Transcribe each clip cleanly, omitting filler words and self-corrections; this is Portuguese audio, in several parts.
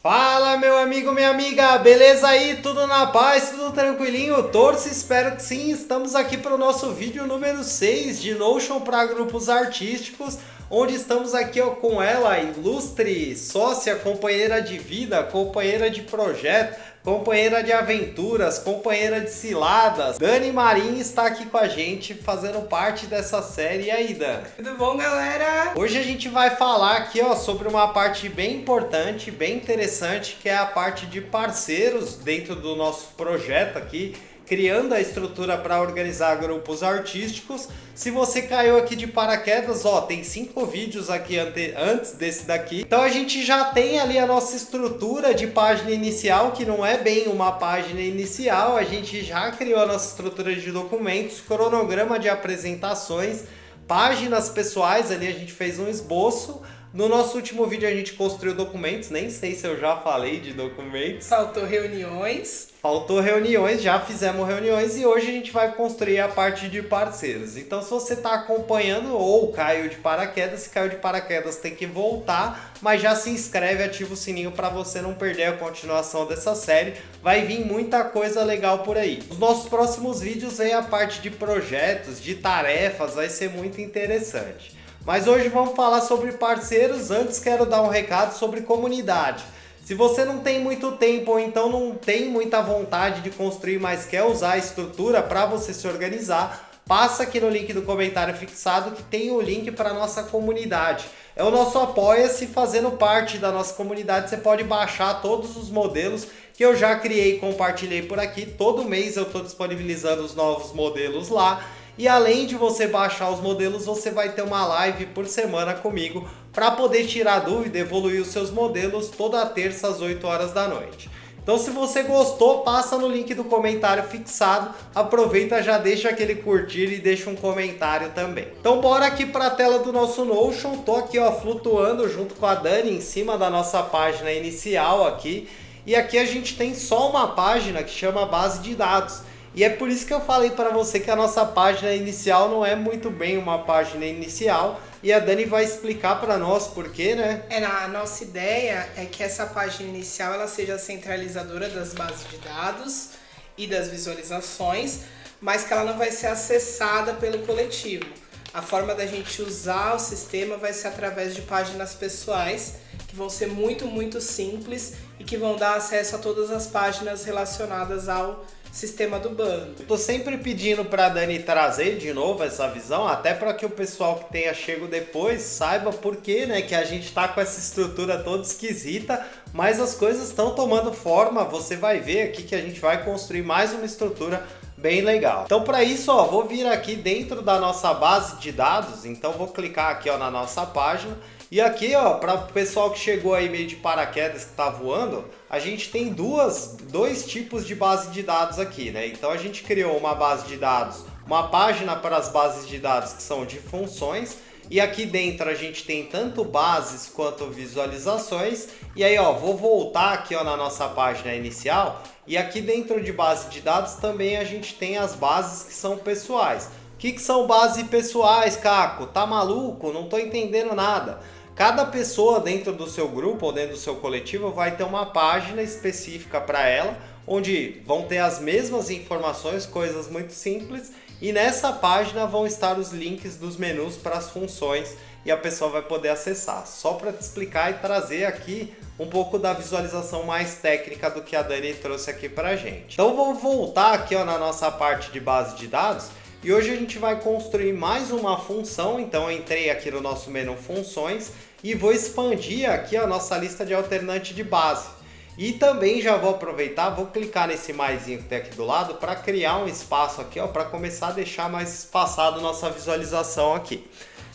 Fala, meu amigo, minha amiga, beleza aí? Tudo na paz, tudo tranquilinho? Torço, espero que sim. Estamos aqui para o nosso vídeo número 6 de Notion para grupos artísticos, onde estamos aqui ó, com ela, ilustre sócia, companheira de vida, companheira de projeto, companheira de aventuras, companheira de ciladas. Dani Marim está aqui com a gente, fazendo parte dessa série. E aí, Dani? Tudo bom, galera? Hoje a gente vai falar aqui ó, sobre uma parte bem importante, bem interessante, que é a parte de parceiros dentro do nosso projeto aqui, criando a estrutura para organizar grupos artísticos. Se você caiu aqui de paraquedas, ó, tem 5 vídeos aqui antes desse daqui. Então a gente já tem ali a nossa estrutura de página inicial, que não é bem uma página inicial. A gente já criou a nossa estrutura de documentos, cronograma de apresentações, páginas pessoais, ali a gente fez um esboço. No nosso último vídeo a gente construiu documentos, nem sei se eu já falei de documentos. Faltou reuniões. Faltou reuniões, já fizemos reuniões e hoje a gente vai construir a parte de parceiros. Então se você está acompanhando ou caiu de paraquedas, se caiu de paraquedas tem que voltar, mas já se inscreve, ativa o sininho para você não perder a continuação dessa série. Vai vir muita coisa legal por aí. Nos nossos próximos vídeos vem a parte de projetos, de tarefas, vai ser muito interessante. Mas hoje vamos falar sobre parceiros. Antes quero dar um recado sobre comunidade. Se você não tem muito tempo ou então não tem muita vontade de construir, mas quer usar a estrutura para você se organizar, passa aqui no link do comentário fixado que tem o link para a nossa comunidade. É o nosso Apoia-se. Fazendo parte da nossa comunidade, você pode baixar todos os modelos que eu já criei e compartilhei por aqui. Todo mês eu estou disponibilizando os novos modelos lá. E além de você baixar os modelos, você vai ter uma live por semana comigo para poder tirar dúvida, evoluir os seus modelos toda terça às 8 horas da noite. Então se você gostou, passa no link do comentário fixado, aproveita, já deixa aquele curtir e deixa um comentário também. Então bora aqui para a tela do nosso Notion. Tô aqui ó, flutuando junto com a Dani em cima da nossa página inicial aqui. E aqui a gente tem só uma página que chama base de dados. E é por isso que eu falei para você que a nossa página inicial não é muito bem uma página inicial. E a Dani vai explicar para nós por quê, né? A nossa ideia é que essa página inicial ela seja a centralizadora das bases de dados e das visualizações, mas que ela não vai ser acessada pelo coletivo. A forma da gente usar o sistema vai ser através de páginas pessoais, que vão ser muito simples e que vão dar acesso a todas as páginas relacionadas ao sistema do bando. Tô sempre pedindo pra Dani trazer de novo essa visão, até para que o pessoal que tenha chego depois saiba por que, né, que a gente tá com essa estrutura toda esquisita, mas as coisas estão tomando forma. Você vai ver aqui que a gente vai construir mais uma estrutura bem legal. Então para isso, ó, vou vir aqui dentro da nossa base de dados. Então vou clicar aqui ó, na nossa página. E aqui, ó, para o pessoal que chegou aí meio de paraquedas que tá voando, a gente tem dois tipos de base de dados aqui, né? Então a gente criou uma base de dados, uma página para as bases de dados que são de funções, e aqui dentro a gente tem tanto bases quanto visualizações. E aí, ó, vou voltar aqui ó, na nossa página inicial, e aqui dentro de base de dados também a gente tem as bases que são pessoais. O que são bases pessoais, Caco? Tá maluco? Não tô entendendo nada. Cada pessoa dentro do seu grupo ou dentro do seu coletivo vai ter uma página específica para ela, onde vão ter as mesmas informações, coisas muito simples, e nessa página vão estar os links dos menus para as funções e a pessoa vai poder acessar. Só para te explicar e trazer aqui um pouco da visualização mais técnica do que a Dani trouxe aqui pra gente. Então vou voltar aqui ó, na nossa parte de base de dados. E hoje a gente vai construir mais uma função. Então eu entrei aqui no nosso menu funções e vou expandir aqui a nossa lista de alternante de base. E também já vou aproveitar, vou clicar nesse maisinho que tem aqui do lado para criar um espaço aqui, ó, para começar a deixar mais espaçado nossa visualização aqui.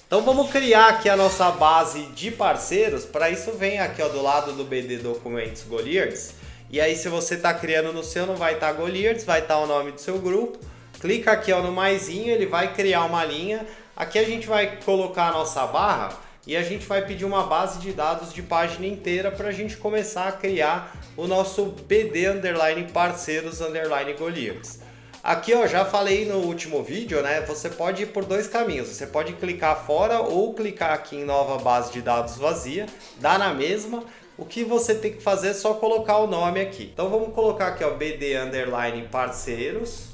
Então vamos criar aqui a nossa base de parceiros. Para isso vem aqui ó, do lado do BD Documentos Goliards. E aí se você está criando no seu não vai estar Goliards, vai estar o nome do seu grupo. Clica aqui ó, no maisinho, ele vai criar uma linha. Aqui a gente vai colocar a nossa barra e a gente vai pedir uma base de dados de página inteira para a gente começar a criar o nosso BD underline parceiros underline Goliards. Aqui ó, já falei no último vídeo, né? Você pode ir por dois caminhos. Você pode clicar fora ou clicar aqui em nova base de dados vazia, dá na mesma. O que você tem que fazer é só colocar o nome aqui. Então vamos colocar aqui, ó, BD underline parceiros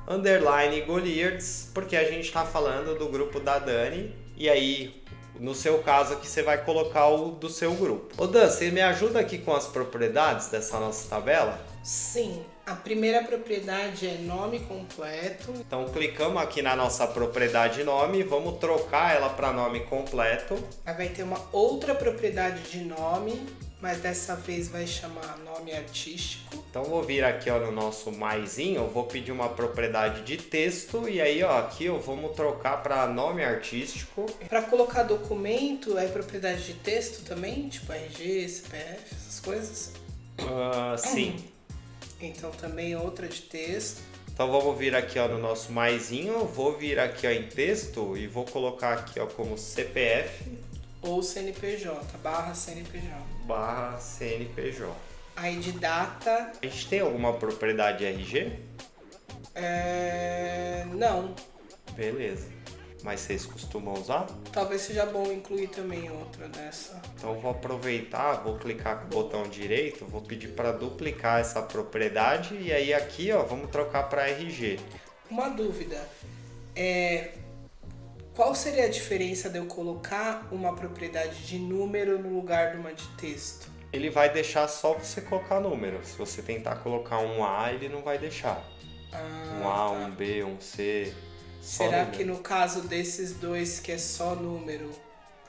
underline Goliards, porque a gente está falando do grupo da Dani. E aí, no seu caso aqui, você vai colocar o do seu grupo. Ô Dan, você me ajuda aqui com as propriedades dessa nossa tabela? Sim, a primeira propriedade é nome completo. Então clicamos aqui na nossa propriedade nome, vamos trocar ela para nome completo. Aí vai ter uma outra propriedade de nome, mas dessa vez vai chamar nome artístico. Então vou vir aqui, ó, no nosso maisinho, eu vou pedir uma propriedade de texto e aí, ó, aqui eu vamos trocar para nome artístico. Para colocar documento é propriedade de texto também, tipo RG, CPF, essas coisas? Sim. Então também outra de texto. Então vamos vir aqui, ó, no nosso maisinho, vou vir aqui, ó, em texto e vou colocar aqui, ó, como CPF ou CNPJ, barra CNPJ. Barra CNPJ. Aí de data. A gente tem alguma propriedade RG? Não. Beleza. Mas vocês costumam usar? Talvez seja bom incluir também outra dessa. Então vou aproveitar, vou clicar com o botão direito, vou pedir para duplicar essa propriedade e aí aqui, ó, vamos trocar para RG. Uma dúvida, qual seria a diferença de eu colocar uma propriedade de número no lugar de uma de texto? Ele vai deixar só você colocar número. Se você tentar colocar um A, ele não vai deixar. Um A, tá. Um B, um C. Será que no caso desses dois que é só número,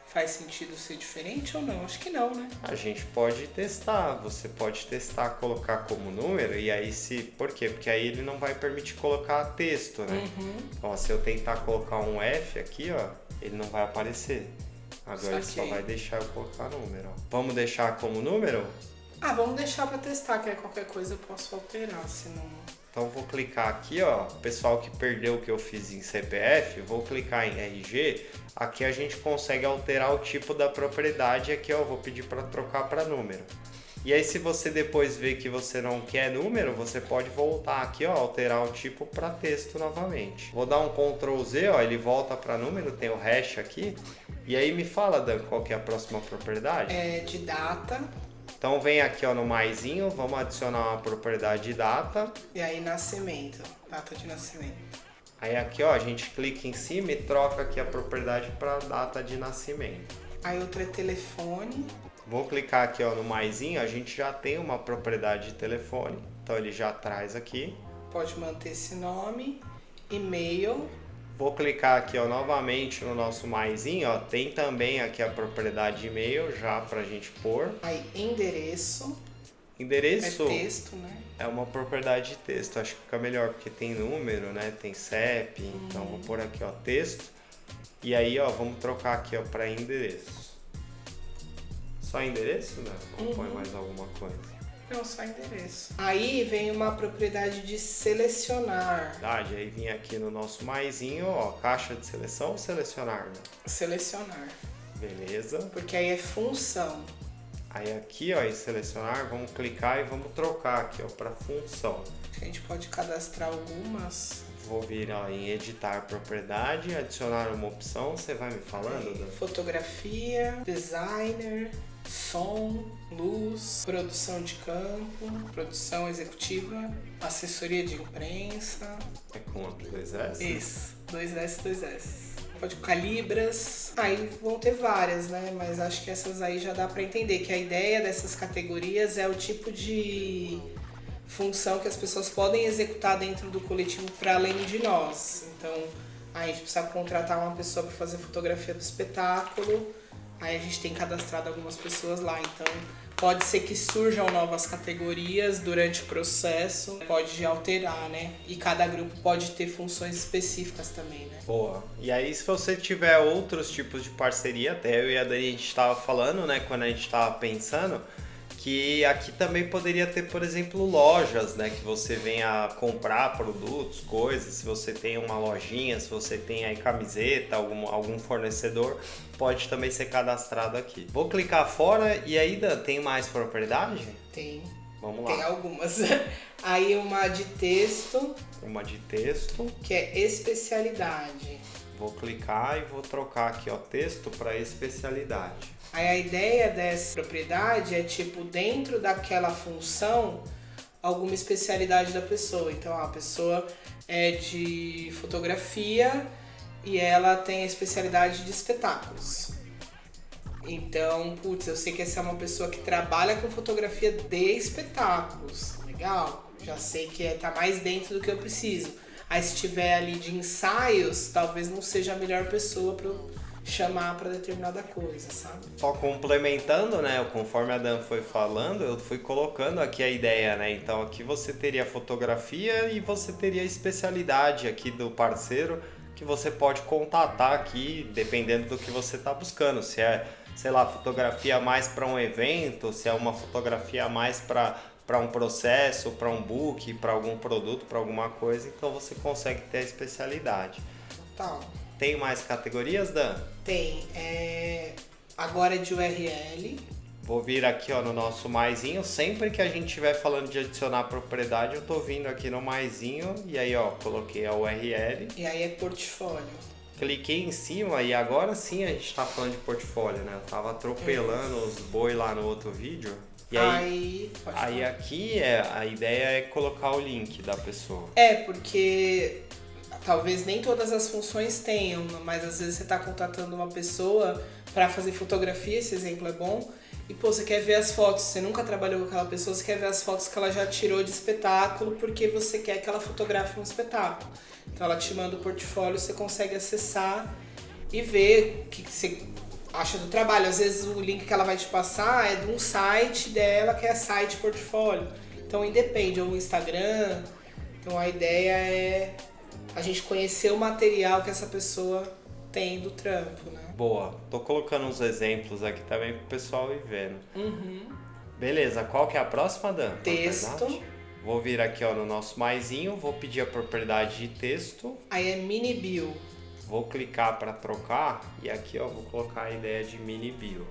faz sentido ser diferente ou não? Acho que não, né? A gente pode testar. Você pode testar, colocar como número e aí se... Por quê? Porque aí ele não vai permitir colocar texto, né? Ó, se eu tentar colocar um F aqui, ó, ele não vai aparecer. Agora ele só vai deixar eu colocar número, ó. Vamos deixar como número? Vamos deixar para testar, que aí qualquer coisa eu posso alterar, senão... Então vou clicar aqui, ó, o pessoal que perdeu o que eu fiz em CPF, vou clicar em RG, aqui a gente consegue alterar o tipo da propriedade, aqui ó, vou pedir para trocar para número. E aí se você depois ver que você não quer número, você pode voltar aqui, ó, alterar o tipo para texto novamente. Vou dar um Ctrl Z, ó, ele volta para número, tem o hash aqui. E aí me fala, Dan, qual que é a próxima propriedade? É de data. Então vem aqui, ó, no maisinho, vamos adicionar uma propriedade de data. E aí nascimento, data de nascimento. Aí aqui, ó, a gente clica em cima e troca aqui a propriedade para data de nascimento. Aí outra é telefone. Vou clicar aqui, ó, no maisinho, a gente já tem uma propriedade de telefone. Então ele já traz aqui. Pode manter esse nome. E-mail. Vou clicar aqui, ó, novamente no nosso maisinho, ó, tem também aqui a propriedade de e-mail já pra gente pôr. Aí endereço. Endereço é texto, né? É uma propriedade de texto, acho que fica melhor porque tem número, né? Tem CEP, então vou pôr aqui, ó, texto. E aí, ó, vamos trocar aqui, ó, para endereço. Só endereço, né? Ou põe mais alguma coisa? Não, só endereço. Aí vem uma propriedade de selecionar. Aí vem aqui no nosso maisinho, ó, caixa de seleção ou selecionar, né? Selecionar. Beleza. Porque aí é função. Aí aqui, ó, em selecionar, vamos clicar e vamos trocar aqui, ó, para função. A gente pode cadastrar algumas. Vou vir, ó, em editar propriedade, adicionar uma opção, você vai me falando, Dan? Fotografia, designer, som, luz, produção de campo, produção executiva, assessoria de imprensa. É com dois S? Isso, 2S, 2S. Pode colocar libras. Aí vão ter várias, né? Mas acho que essas aí já dá para entender que a ideia dessas categorias é o tipo de função que as pessoas podem executar dentro do coletivo para além de nós. Então, a gente precisa contratar uma pessoa para fazer fotografia do espetáculo. Aí a gente tem cadastrado algumas pessoas lá, então pode ser que surjam novas categorias durante o processo, pode alterar, né? E cada grupo pode ter funções específicas também, né? Boa. E aí, se você tiver outros tipos de parceria, até eu e a Dani a gente estava falando, né, quando a gente estava pensando, que aqui também poderia ter, por exemplo, lojas, né, que você venha comprar produtos, coisas, se você tem uma lojinha, se você tem aí camiseta, algum fornecedor, pode também ser cadastrado aqui. Vou clicar fora e aí, Dan, tem mais propriedade? Tem. Vamos lá. Tem algumas. Aí uma de texto. Uma de texto. Que é especialidade. Vou clicar e vou trocar aqui, ó, texto para especialidade. Aí a ideia dessa propriedade é tipo, dentro daquela função, alguma especialidade da pessoa. Então a pessoa é de fotografia e ela tem a especialidade de espetáculos. Então, putz, eu sei que essa é uma pessoa que trabalha com fotografia de espetáculos. Legal, já sei que tá mais dentro do que eu preciso. Aí se tiver ali de ensaios, talvez não seja a melhor pessoa para eu chamar para determinada coisa, sabe? Só complementando, né, conforme a Dan foi falando, eu fui colocando aqui a ideia, né? Então aqui você teria fotografia e você teria a especialidade aqui do parceiro que você pode contatar aqui, dependendo do que você está buscando. Se é, sei lá, fotografia mais para um evento, se é uma fotografia mais para um processo, para um book, para algum produto, para alguma coisa, então você consegue ter a especialidade. Total. Tem mais categorias, Dan? Tem. Agora é de URL. Vou vir aqui, ó, no nosso maisinho. Sempre que a gente estiver falando de adicionar propriedade, eu tô vindo aqui no maisinho e aí, ó, coloquei a URL. E aí é portfólio. Cliquei em cima e agora sim a gente tá falando de portfólio, né? Eu tava atropelando os boi lá no outro vídeo. E aí aqui a ideia é colocar o link da pessoa. Porque talvez nem todas as funções tenham, mas às vezes você está contratando uma pessoa para fazer fotografia, esse exemplo é bom, e pô, você quer ver as fotos, você nunca trabalhou com aquela pessoa, você quer ver as fotos que ela já tirou de espetáculo porque você quer que ela fotografe um espetáculo. Então ela te manda o portfólio, você consegue acessar e ver o que você acha do trabalho. Às vezes o link que ela vai te passar é de um site dela, que é site portfólio. Então independe, ou o Instagram. Então a ideia é a gente conhecer o material que essa pessoa tem do trampo, né? Boa. Tô colocando uns exemplos aqui também pro pessoal ir vendo. Beleza, qual que é a próxima, Dan? Texto. Vou vir aqui, ó, no nosso maisinho, vou pedir a propriedade de texto. Aí é mini bio. Vou clicar para trocar e aqui, ó, vou colocar a ideia de mini bio.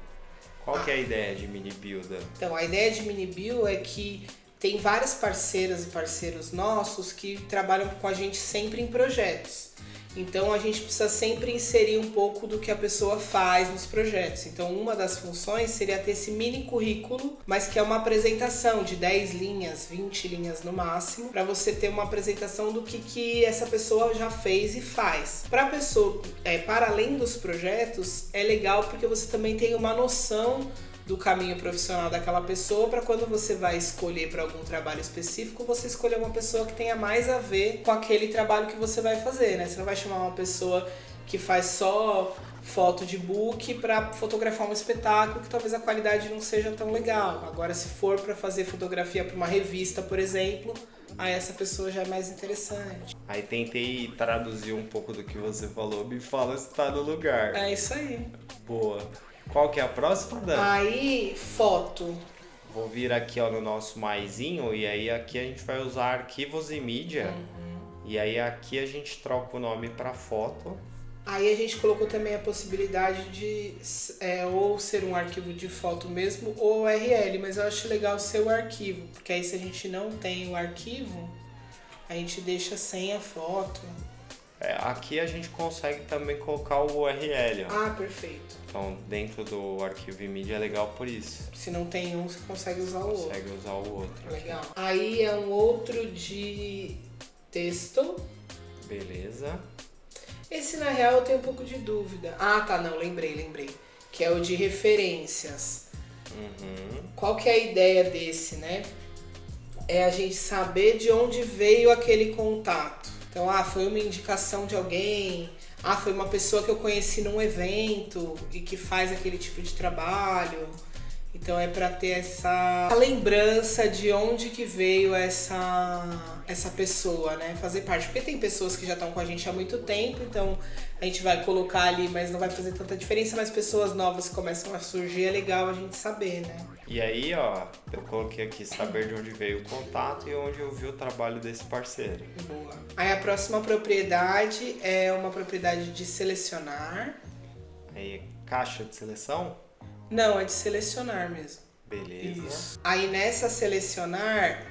Qual que é a ideia de mini bio, Dan? Então, a ideia de mini bio é que tem várias parceiras e parceiros nossos que trabalham com a gente sempre em projetos. Então a gente precisa sempre inserir um pouco do que a pessoa faz nos projetos. Então uma das funções seria ter esse mini currículo, mas que é uma apresentação de 10 linhas, 20 linhas no máximo, para você ter uma apresentação do que essa pessoa já fez e faz. Para a pessoa, para além dos projetos, é legal porque você também tem uma noção do caminho profissional daquela pessoa, para quando você vai escolher para algum trabalho específico, você escolher uma pessoa que tenha mais a ver com aquele trabalho que você vai fazer, né? Você não vai chamar uma pessoa que faz só foto de book para fotografar um espetáculo que talvez a qualidade não seja tão legal. Agora, se for para fazer fotografia para uma revista, por exemplo, aí essa pessoa já é mais interessante. Aí tentei traduzir um pouco do que você falou, me fala se tá no lugar. É isso aí. Boa. Qual que é a próxima, Dan? Aí, foto. Vou vir aqui, ó, no nosso maisinho e aí aqui a gente vai usar arquivos e mídia. E aí aqui a gente troca o nome para foto. Aí a gente colocou também a possibilidade de ou ser um arquivo de foto mesmo ou URL, mas eu acho legal ser o arquivo, porque aí se a gente não tem o arquivo, a gente deixa sem a foto. Aqui a gente consegue também colocar o URL, ó. Ah, perfeito. Então dentro do arquivo e mídia é legal por isso. Se não tem um, você consegue usar o outro. Consegue usar o outro. Legal. Aí é um outro de texto. Beleza. Esse, na real, eu tenho um pouco de dúvida. Ah, tá, não, lembrei. Que é o de referências. Qual que é a ideia desse, né? É a gente saber de onde veio aquele contato. Então, foi uma indicação de alguém, foi uma pessoa que eu conheci num evento e que faz aquele tipo de trabalho. Então é para ter essa lembrança de onde que veio essa pessoa, né? Fazer parte. Porque tem pessoas que já estão com a gente há muito tempo, então a gente vai colocar ali, mas não vai fazer tanta diferença, mas pessoas novas que começam a surgir, é legal a gente saber, né? E aí, ó, eu coloquei aqui saber de onde veio o contato e onde eu vi o trabalho desse parceiro. Boa. Aí a próxima propriedade é uma propriedade de selecionar. Aí, caixa de seleção? Não, é de selecionar mesmo. Beleza. Isso. Aí nessa selecionar,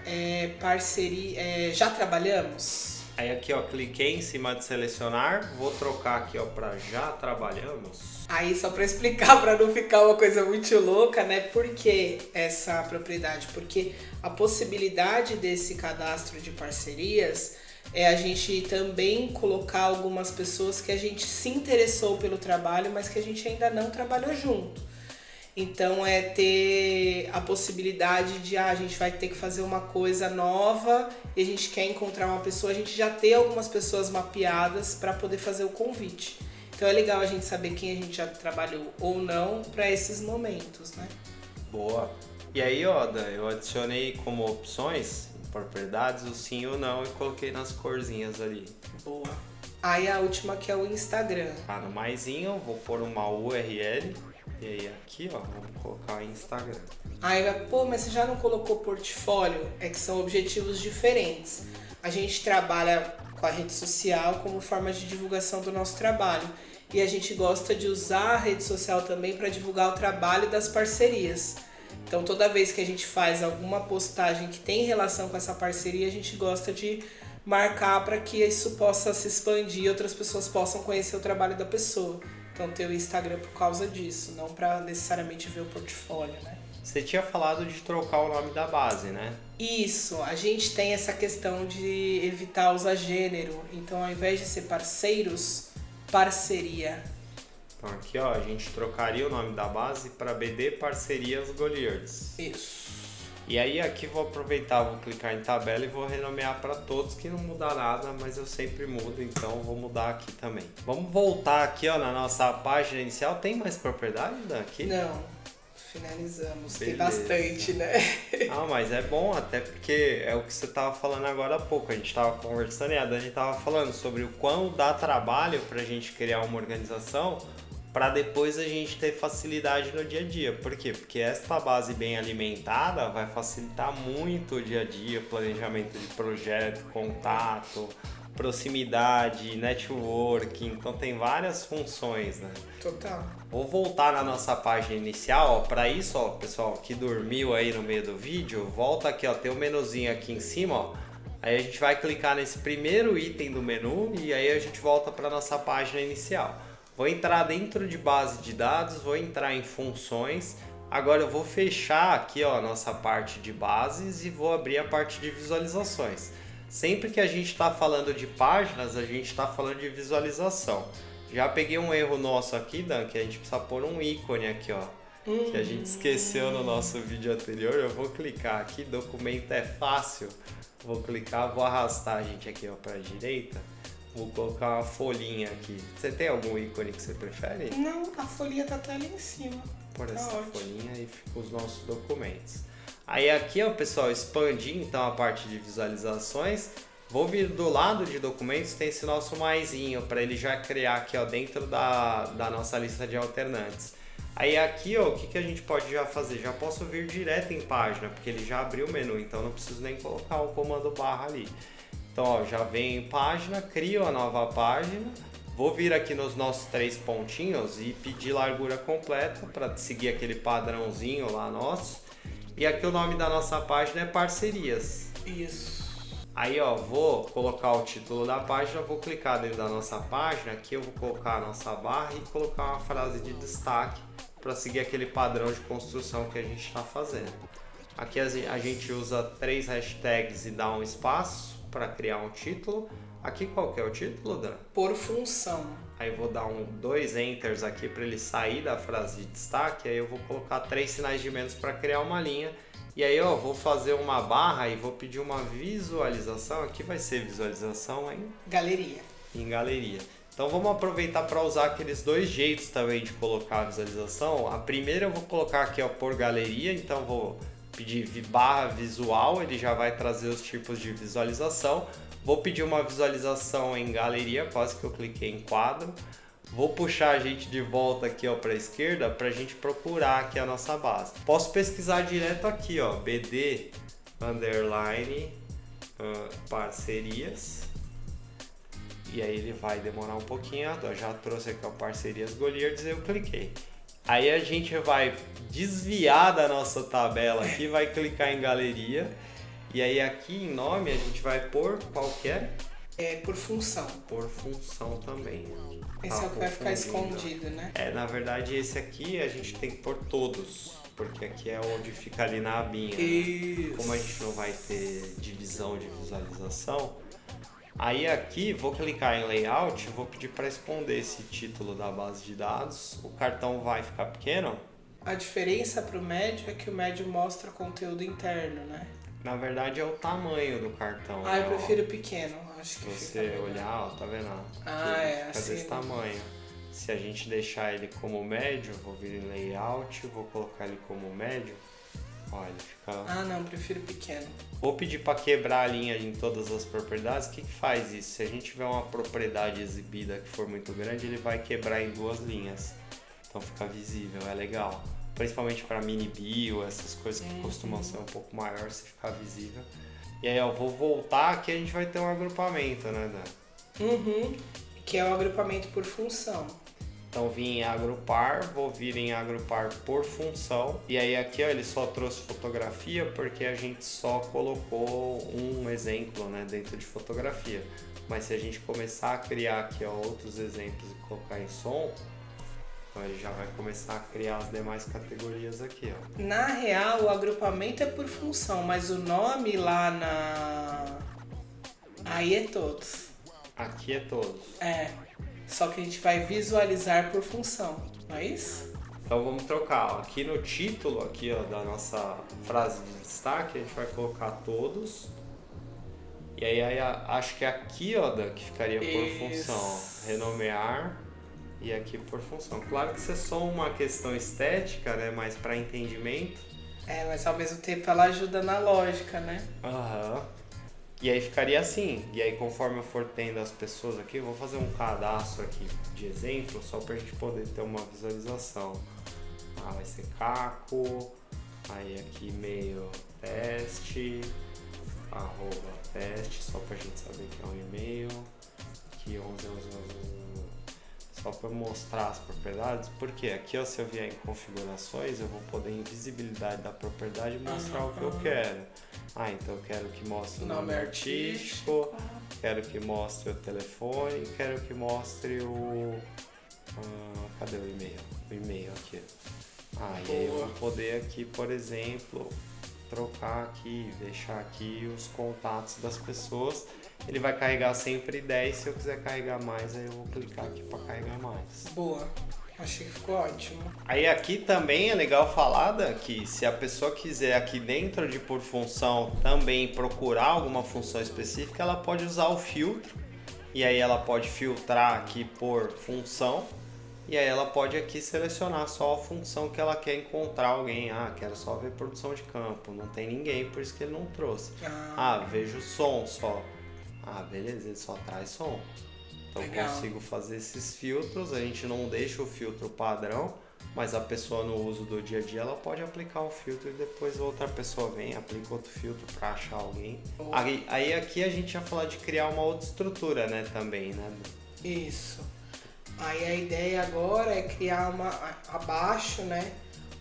parceria. Já trabalhamos? Aí aqui, ó, cliquei em cima de selecionar, vou trocar aqui, ó, para já trabalhamos. Aí só para explicar, para não ficar uma coisa muito louca, né? Por que essa propriedade? Porque a possibilidade desse cadastro de parcerias é a gente também colocar algumas pessoas que a gente se interessou pelo trabalho, mas que a gente ainda não trabalhou junto. Então é ter a possibilidade de a gente vai ter que fazer uma coisa nova e a gente quer encontrar uma pessoa, a gente já ter algumas pessoas mapeadas para poder fazer o convite. Então é legal a gente saber quem a gente já trabalhou ou não para esses momentos, né? Boa. E aí, ó, eu adicionei como opções, propriedades, o sim ou não e coloquei nas corzinhas ali. Boa. Aí a última que é o Instagram. Tá no maisinho, vou pôr uma URL. E aí aqui, ó, vamos colocar o Instagram. Aí, pô, mas você já não colocou portfólio? É que são objetivos diferentes. A gente trabalha com a rede social como forma de divulgação do nosso trabalho. E a gente gosta de usar a rede social também para divulgar o trabalho das parcerias. Então, toda vez que a gente faz alguma postagem que tem relação com essa parceria, a gente gosta de marcar para que isso possa se expandir e outras pessoas possam conhecer o trabalho da pessoa. Então, ter o Instagram por causa disso, não para necessariamente ver o portfólio, né? Você tinha falado de trocar o nome da base, né? Isso, a gente tem essa questão de evitar usar gênero. Então, ao invés de ser parceiros, parceria. Então aqui, ó, a gente trocaria o nome da base para BD Parcerias Goliards. Isso. E aí aqui vou aproveitar, vou clicar em tabela e vou renomear para todos, que não muda nada, mas eu sempre mudo, então vou mudar aqui também. Vamos voltar aqui, ó, na nossa página inicial. Tem mais propriedade daqui? Não, finalizamos. Beleza. Tem bastante, né? Ah, mas é bom, até porque é o que você estava falando agora há pouco. A gente estava conversando e a Dani estava falando sobre o quão dá trabalho para a gente criar uma organização para depois a gente ter facilidade no dia a dia. Por quê? Porque esta base bem alimentada vai facilitar muito o dia a dia, planejamento de projeto, contato, proximidade, networking, então tem várias funções, né? Total. Vou voltar na nossa página inicial. Para isso, ó, pessoal que dormiu aí no meio do vídeo, volta aqui, ó, tem um menuzinho aqui em cima, ó. Aí a gente vai clicar nesse primeiro item do menu e aí a gente volta para nossa página inicial. Vou entrar dentro de base de dados, vou entrar em funções. Agora eu vou fechar aqui, ó, a nossa parte de bases e vou abrir a parte de visualizações. Sempre que a gente está falando de páginas, a gente está falando de visualização. Já peguei um erro nosso aqui, Dan, que a gente precisa pôr um ícone aqui, ó. Que a gente esqueceu no nosso vídeo anterior. Eu vou clicar aqui, documento é fácil. Vou clicar, vou arrastar a gente aqui, ó, para a direita. Vou colocar uma folhinha aqui. Você tem algum ícone que você prefere? Não, a folhinha tá até ali em cima. Por Tá essa ótimo. folhinha e fica os nossos documentos. Aí aqui, ó, pessoal, expandir então a parte de visualizações. Vou vir do lado de documentos, tem esse nosso maisinho para ele já criar aqui, ó, dentro da nossa lista de alternantes. Aí aqui, ó, o que a gente pode já fazer? Já posso vir direto em página, porque ele já abriu o menu, então não preciso nem colocar o comando barra ali. Então, ó, já vem em página, crio a nova página. Vou vir aqui nos nossos 3 pontinhos e pedir largura completa para seguir aquele padrãozinho lá nosso. E aqui o nome da nossa página é Parcerias. Isso. Aí, ó, vou colocar o título da página, vou clicar dentro da nossa página, aqui eu vou colocar a nossa barra e colocar uma frase de destaque para seguir aquele padrão de construção que a gente está fazendo. Aqui a gente usa 3 hashtags e dá um espaço para criar um título. Aqui qual que é o título, Dan? Por função. Aí vou dar 2 enters aqui para ele sair da frase de destaque. Aí eu vou colocar 3 sinais de menos para criar uma linha. E aí, ó, vou fazer uma barra e vou pedir uma visualização. Aqui vai ser visualização em galeria. Então vamos aproveitar para usar aqueles 2 jeitos também de colocar a visualização. A primeira eu vou colocar aqui, ó, por galeria. Então vou pedir barra visual, ele já vai trazer os tipos de visualização. Vou pedir uma visualização em galeria, quase que eu cliquei em quadro. Vou puxar a gente de volta aqui, ó, para a esquerda para a gente procurar aqui a nossa base. Posso pesquisar direto aqui, ó, BD underline parcerias. E aí ele vai demorar um pouquinho, ó, já trouxe aqui, ó, Parcerias Goliards e eu cliquei. Aí a gente vai desviar da nossa tabela aqui, vai clicar em galeria. E aí aqui em nome a gente vai pôr qualquer É por função. Por função também. Esse é o que vai ficar escondido, né? Na verdade esse aqui a gente tem que pôr todos, porque aqui é onde fica ali na abinha. Isso. Né? Como a gente não vai ter divisão de visualização, aí aqui vou clicar em layout, vou pedir para esconder esse título da base de dados. O cartão vai ficar pequeno. A diferença para o médio é que o médio mostra conteúdo interno, né? Na verdade é o tamanho do cartão. Eu prefiro pequeno, acho que se você olhar, ó, tá vendo? Fica assim. desse tamanho. Se a gente deixar ele como médio, vou vir em layout, vou colocar ele como médio. Ó, ele fica... não, prefiro pequeno. Vou pedir para quebrar a linha em todas as propriedades. O que faz isso? Se a gente tiver uma propriedade exibida que for muito grande, ele vai quebrar em duas linhas. Então fica visível, é legal. Principalmente para mini bio, essas coisas que costumam ser um pouco maiores, se ficar visível. E aí eu vou voltar, aqui a gente vai ter um agrupamento, né, Dan? Que é o agrupamento por função. Então vim em agrupar, vou vir em agrupar por função. E aí aqui ó, ele só trouxe fotografia porque a gente só colocou um exemplo, né, dentro de fotografia. Mas se a gente começar a criar aqui ó, outros exemplos e colocar em som, então ele já vai começar a criar as demais categorias aqui, ó. Na real, o agrupamento é por função, mas o nome lá aí é todos. Aqui é todos. Só que a gente vai visualizar por função, não é isso? Então vamos trocar, ó. Aqui no título aqui, ó, da nossa frase de destaque, a gente vai colocar todos. E aí acho que aqui, ó, que ficaria por função, renomear. E aqui por função. Claro que isso é só uma questão estética, né? Mas para entendimento. Mas ao mesmo tempo ela ajuda na lógica, né? E aí ficaria assim. E aí conforme eu for tendo as pessoas aqui, eu vou fazer um cadastro aqui de exemplo, só pra gente poder ter uma visualização. Vai ser Caco. Aí aqui e-mail teste. @teste, só pra gente saber que é um e-mail. Aqui 11. Só para mostrar as propriedades, porque aqui ó, se eu vier em configurações, eu vou poder em visibilidade da propriedade mostrar o que eu quero. Então eu quero que mostre o nome artístico, quero que mostre o telefone, quero que mostre o... cadê o e-mail? O e-mail aqui. E aí eu vou poder aqui, por exemplo, trocar aqui, deixar aqui os contatos das pessoas. Ele vai carregar sempre 10, se eu quiser carregar mais, aí eu vou clicar aqui para carregar mais. Boa, achei que ficou ótimo. Aí aqui também é legal falar que se a pessoa quiser aqui dentro de por função também procurar alguma função específica, ela pode usar o filtro, e aí ela pode filtrar aqui por função, e aí ela pode aqui selecionar só a função que ela quer encontrar alguém. Quero só ver produção de campo, não tem ninguém, por isso que ele não trouxe. Vejo som só. Beleza, ele só traz som. Então eu consigo fazer esses filtros, a gente não deixa o filtro padrão, mas a pessoa no uso do dia a dia, ela pode aplicar um filtro e depois outra pessoa vem, aplica outro filtro para achar alguém. Aí aqui a gente ia falar de criar uma outra estrutura, né, também, né? Isso. Aí a ideia agora é criar abaixo, né,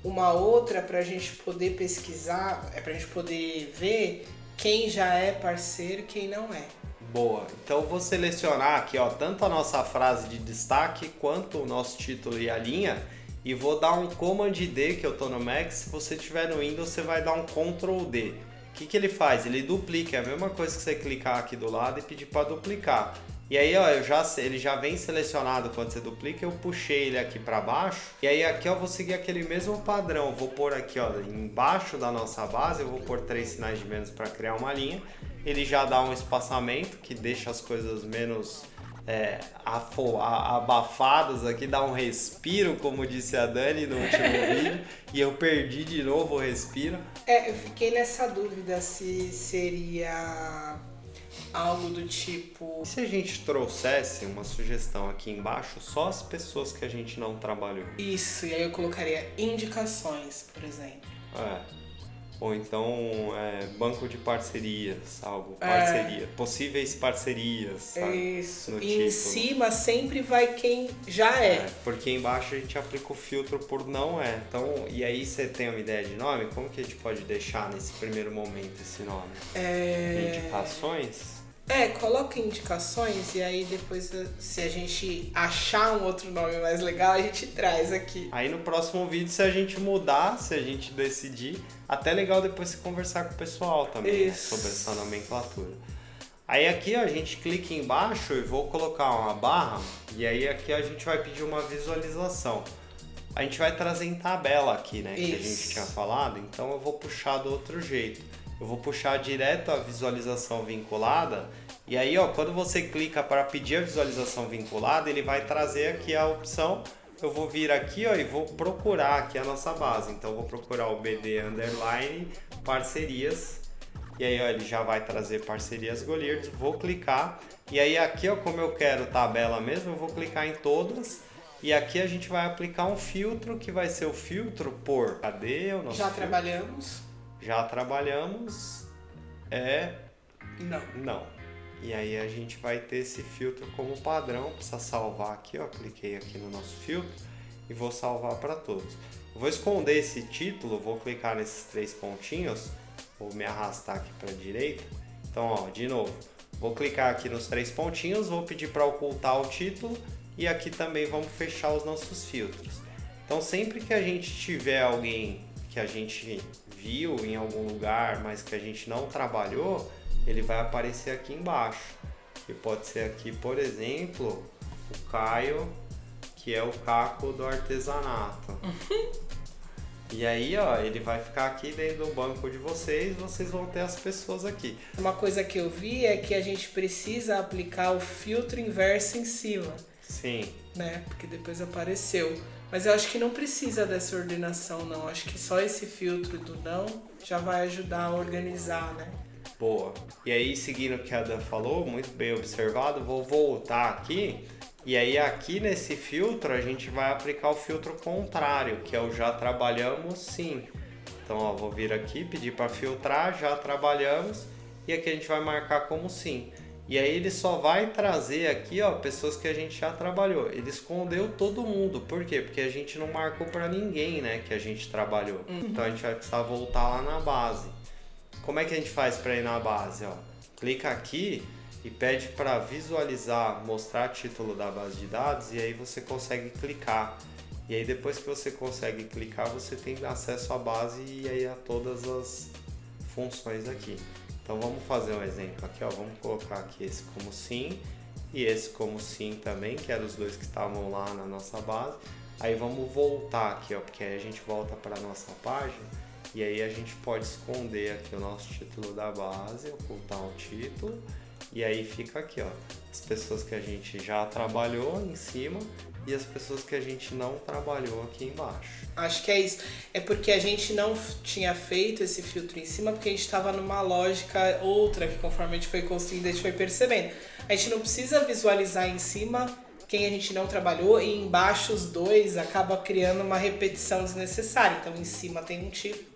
uma outra para a gente poder pesquisar, para a gente poder ver quem já é parceiro e quem não é. Boa, então eu vou selecionar aqui ó, tanto a nossa frase de destaque quanto o nosso título e a linha, e vou dar um Command D, que eu tô no Mac. Se você tiver no Windows, você vai dar um Ctrl D. O que ele faz? Ele duplica, é a mesma coisa que você clicar aqui do lado e pedir para duplicar. E aí ó, ele já vem selecionado quando você duplica, eu puxei ele aqui para baixo. E aí aqui eu vou seguir aquele mesmo padrão, vou pôr aqui ó, embaixo da nossa base, eu vou pôr 3 sinais de menos para criar uma linha. Ele já dá um espaçamento que deixa as coisas menos abafadas aqui, dá um respiro, como disse a Dani no último vídeo, e eu perdi de novo o respiro. Eu fiquei nessa dúvida se seria algo do tipo... Se a gente trouxesse uma sugestão aqui embaixo, só as pessoas que a gente não trabalhou. Isso, e aí eu colocaria indicações, por exemplo. Ou então banco de parcerias, parceria, possíveis parcerias, sabe? Isso, no e em cima sempre vai quem já é. Porque embaixo a gente aplica o filtro por não é. Então, e aí você tem uma ideia de nome? Como que a gente pode deixar nesse primeiro momento esse nome? Indicações? Coloca indicações e aí depois, se a gente achar um outro nome mais legal, a gente traz aqui. Aí no próximo vídeo, se a gente mudar, se a gente decidir, até legal depois você conversar com o pessoal também, né, sobre essa nomenclatura. Aí aqui a gente clica embaixo e vou colocar uma barra, e aí aqui a gente vai pedir uma visualização. A gente vai trazer em tabela aqui, né, que a gente tinha falado, então eu vou puxar do outro jeito. Eu vou puxar direto a visualização vinculada, e aí ó, quando você clica para pedir a visualização vinculada, ele vai trazer aqui a opção. Eu vou vir aqui ó, e vou procurar aqui a nossa base, então eu vou procurar o BD underline parcerias, e aí ó, ele já vai trazer parcerias Goliards, vou clicar, e aí aqui ó, como eu quero tabela mesmo, eu vou clicar em todas, e aqui a gente vai aplicar um filtro, que vai ser o filtro por... Cadê o nosso Já filtro? trabalhamos? Já trabalhamos, não. E aí a gente vai ter esse filtro como padrão, precisa salvar aqui, ó, cliquei aqui no nosso filtro e vou salvar para todos. Eu vou esconder esse título, vou clicar nesses 3 pontinhos, vou me arrastar aqui para a direita. Então, ó, de novo, vou clicar aqui nos 3 pontinhos, vou pedir para ocultar o título e aqui também vamos fechar os nossos filtros. Então, sempre que a gente tiver alguém que a gente viu em algum lugar, mas que a gente não trabalhou, ele vai aparecer aqui embaixo. E pode ser aqui, por exemplo, o Caio, que é o Caco do artesanato. E aí, ó, ele vai ficar aqui dentro do banco de vocês vão ter as pessoas aqui. Uma coisa que eu vi é que a gente precisa aplicar o filtro inverso em cima. Sim. Né? Porque depois apareceu. Mas eu acho que não precisa dessa ordenação, não. Acho que só esse filtro do não já vai ajudar a organizar, né? Boa. E aí, seguindo o que a Dan falou, muito bem observado, vou voltar aqui. E aí, aqui nesse filtro, a gente vai aplicar o filtro contrário, que é o já trabalhamos sim. Então, ó, vou vir aqui, pedir para filtrar, já trabalhamos. E aqui a gente vai marcar como sim. E aí ele só vai trazer aqui, ó, pessoas que a gente já trabalhou. Ele escondeu todo mundo. Por quê? Porque a gente não marcou para ninguém, né, que a gente trabalhou. Então a gente vai precisar voltar lá na base. Como é que a gente faz para ir na base, ó? Clica aqui e pede para visualizar, mostrar título da base de dados e aí você consegue clicar. E aí depois que você consegue clicar, você tem acesso à base e aí a todas as funções aqui. Então vamos fazer um exemplo aqui, ó. Vamos colocar aqui esse como sim e esse como sim também, que eram os dois que estavam lá na nossa base. Aí vamos voltar aqui, ó, porque aí a gente volta para a nossa página e aí a gente pode esconder aqui o nosso título da base, ocultar o título e aí fica aqui, ó, as pessoas que a gente já trabalhou em cima e as pessoas que a gente não trabalhou aqui embaixo. Acho que é isso. É porque a gente não tinha feito esse filtro em cima porque a gente estava numa lógica outra que conforme a gente foi construindo, a gente foi percebendo. A gente não precisa visualizar em cima quem a gente não trabalhou e embaixo os dois acaba criando uma repetição desnecessária. Então em cima tem um tipo,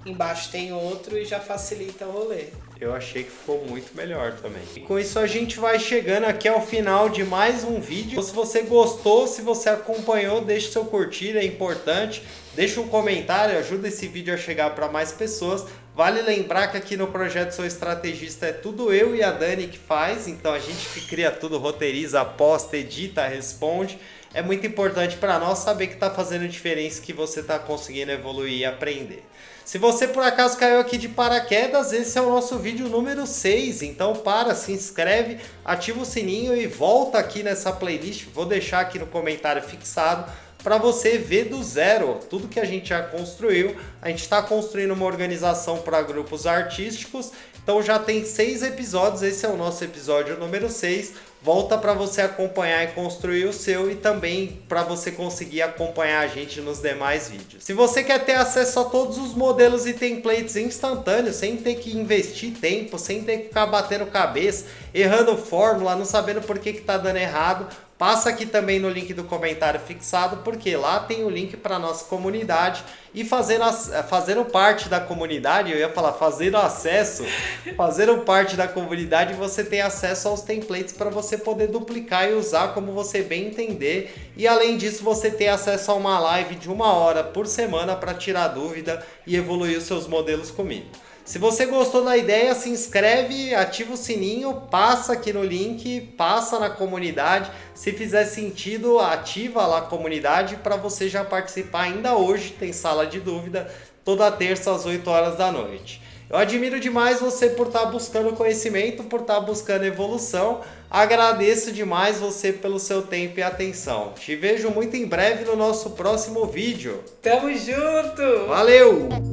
embaixo tem outro e já facilita o rolê. Eu achei que ficou muito melhor também. E com isso a gente vai chegando aqui ao final de mais um vídeo. Se você gostou, se você acompanhou, deixe seu curtir, é importante. Deixa um comentário, ajuda esse vídeo a chegar para mais pessoas. Vale lembrar que aqui no Projeto Sou Estrategista é tudo eu e a Dani que faz. Então a gente que cria tudo, roteiriza, posta, edita, responde. É muito importante para nós saber que está fazendo diferença, que você está conseguindo evoluir e aprender. Se você por acaso caiu aqui de paraquedas, esse é o nosso vídeo número 6, então se inscreve, ativa o sininho e volta aqui nessa playlist, vou deixar aqui no comentário fixado para você ver do zero tudo que a gente já construiu. A gente está construindo uma organização para grupos artísticos, então já tem 6 episódios, esse é o nosso episódio número 6. Volta para você acompanhar e construir o seu e também para você conseguir acompanhar a gente nos demais vídeos. Se você quer ter acesso a todos os modelos e templates instantâneos, sem ter que investir tempo, sem ter que ficar batendo cabeça, errando fórmula, não sabendo por que está dando errado, passa aqui também no link do comentário fixado, porque lá tem o link para nossa comunidade e fazendo parte da comunidade, eu ia falar fazendo acesso, fazendo parte da comunidade você tem acesso aos templates para você poder duplicar e usar como você bem entender e além disso você tem acesso a uma live de 1 hora por semana para tirar dúvida e evoluir os seus modelos comigo. Se você gostou da ideia, se inscreve, ativa o sininho, passa aqui no link, passa na comunidade. Se fizer sentido, ativa lá a comunidade para você já participar ainda hoje. Tem sala de dúvida toda terça às 8 horas da noite. Eu admiro demais você por estar buscando conhecimento, por estar buscando evolução. Agradeço demais você pelo seu tempo e atenção. Te vejo muito em breve no nosso próximo vídeo. Tamo junto! Valeu!